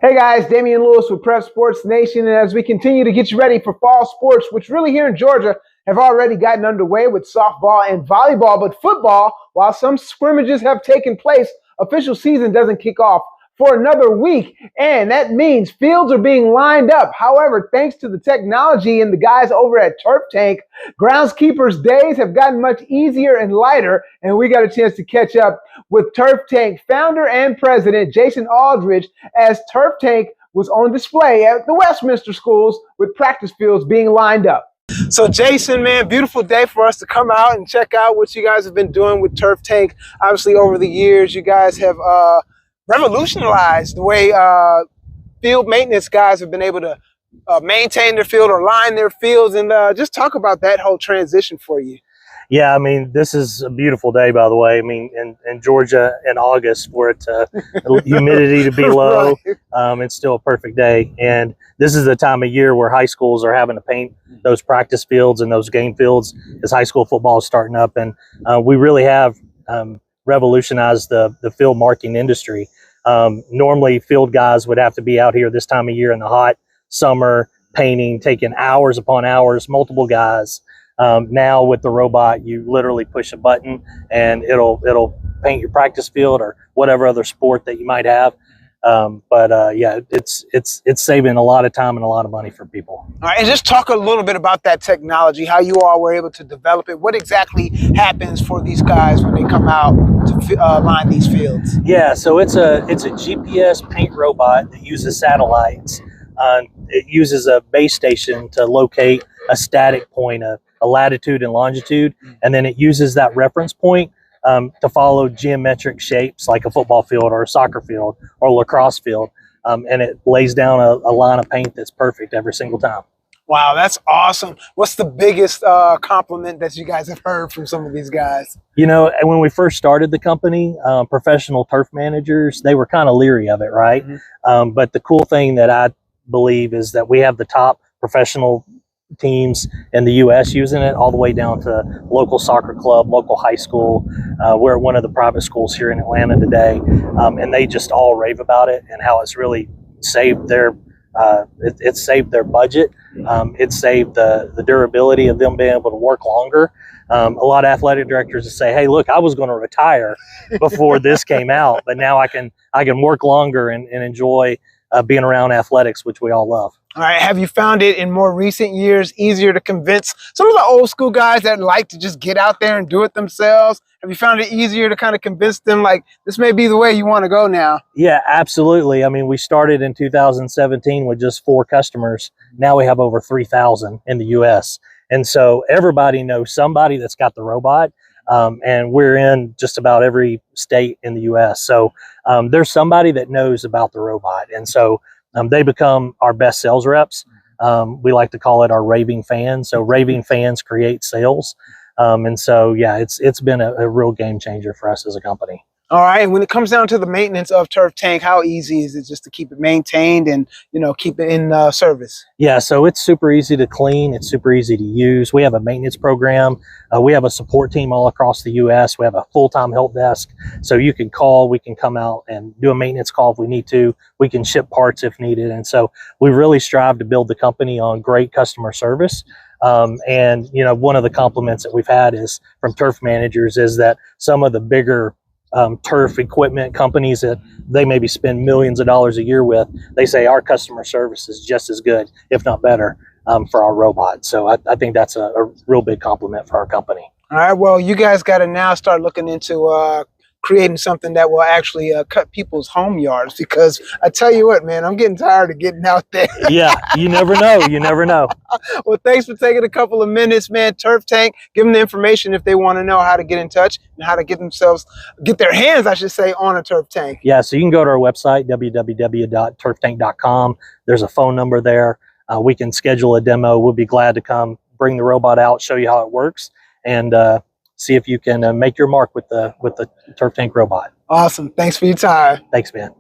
Hey guys, Daminon Lewis with Prep Sports Nation, and as we continue to get you ready for fall sports, which really here in Georgia have already gotten underway with softball and volleyball, but football, while some scrimmages have taken place, official season doesn't kick off for another week, and that means fields are being lined up. However, thanks to the technology and the guys over at Turf Tank, groundskeepers' days have gotten much easier and lighter, and we got a chance to catch up with Turf Tank founder and president Jason Aldridge as Turf Tank was on display at the Westminster schools with practice fields being lined up. So Jason, man, beautiful day for us to come out and check out what you guys have been doing with Turf Tank. Obviously, over the years, you guys have revolutionized the way field maintenance guys have been able to maintain their field or line their fields, and just talk about that whole transition for you. Yeah, I mean, this is a beautiful day, by the way. I mean, in Georgia in August, where it's humidity to be low, right. It's still a perfect day. And this is the time of year where high schools are having to paint those practice fields and those game fields as high school football is starting up. And we really have revolutionized the field marking industry. Normally, field guys would have to be out here this time of year in the hot summer, painting, taking hours upon hours, multiple guys. Now with the robot, you literally push a button and it'll paint your practice field or whatever other sport that you might have. Yeah, it's saving a lot of time and a lot of money for people. All right, and just talk a little bit about that technology, how you all were able to develop it. What exactly happens for these guys when they come out to line these fields? Yeah, so it's a GPS paint robot that uses satellites. It uses a base station to locate a static point, a latitude and longitude, and then it uses that reference point to follow geometric shapes like a football field or a soccer field or a lacrosse field, and it lays down a line of paint that's perfect every single time. Wow, that's awesome. What's the biggest compliment that you guys have heard from some of these guys? You know, when we first started the company, professional turf managers, they were kind of leery of it, right? Mm-hmm. But the cool thing that I believe is that we have the top professional teams in the U.S. using it, all the way down to local soccer club, local high school. We're at one of the private schools here in Atlanta today, and they just all rave about it and how it's really saved their it saved their budget. It saved the durability of them being able to work longer. A lot of athletic directors say, "Hey, look, I was going to retire before this came out, but now I can work longer and enjoy being around athletics, which we all love." All right, have you found it in more recent years easier to convince some of the old school guys that like to just get out there and do it themselves? Have you found it easier to kind of convince them like this may be the way you want to go now? Yeah, absolutely. I mean, we started in 2017 with just 4 customers. Now we have over 3,000 in the U.S. And so everybody knows somebody that's got the robot. And we're in just about every state in the U.S. So there's somebody that knows about the robot. And so they become our best sales reps. We like to call it our raving fans. So raving fans create sales. And so, yeah, it's been a real game changer for us as a company. All right. And when it comes down to the maintenance of Turf Tank, how easy is it just to keep it maintained and, you know, keep it in service? Yeah, so it's super easy to clean. It's super easy to use. We have a maintenance program. We have a support team all across the U.S. We have a full-time help desk. So you can call. We can come out and do a maintenance call if we need to. We can ship parts if needed. And so we really strive to build the company on great customer service. And, you know, one of the compliments that we've had is from turf managers is that some of the bigger turf equipment companies that they maybe spend millions of dollars a year with, they say our customer service is just as good, if not better, for our robot. So I think that's a real big compliment for our company. All right. Well, you guys got to now start looking into creating something that will actually cut people's home yards, because I tell you what, man, I'm getting tired of getting out there. Yeah, you never know. You never know. Well, thanks for taking a couple of minutes, man. Turf Tank, give them the information if they want to know how to get in touch and how to get their hands, I should say, on a Turf Tank. Yeah, so you can go to our website, www.turftank.com. There's a phone number there. We can schedule a demo. We'll be glad to come bring the robot out, show you how it works, and see if you can make your mark with the Turf Tank robot. Awesome. Thanks for your time. Thanks, man.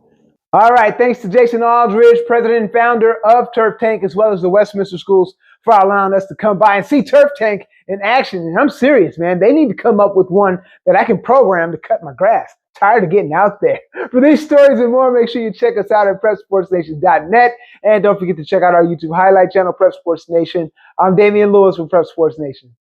All right. Thanks to Jason Aldridge, president and founder of Turf Tank, as well as the Westminster Schools, for allowing us to come by and see Turf Tank in action. And I'm serious, man. They need to come up with one that I can program to cut my grass. Tired of getting out there. For these stories and more, make sure you check us out at PrepSportsNation.net. And don't forget to check out our YouTube highlight channel, Prep Sports Nation. I'm Damian Lewis with Prep Sports Nation.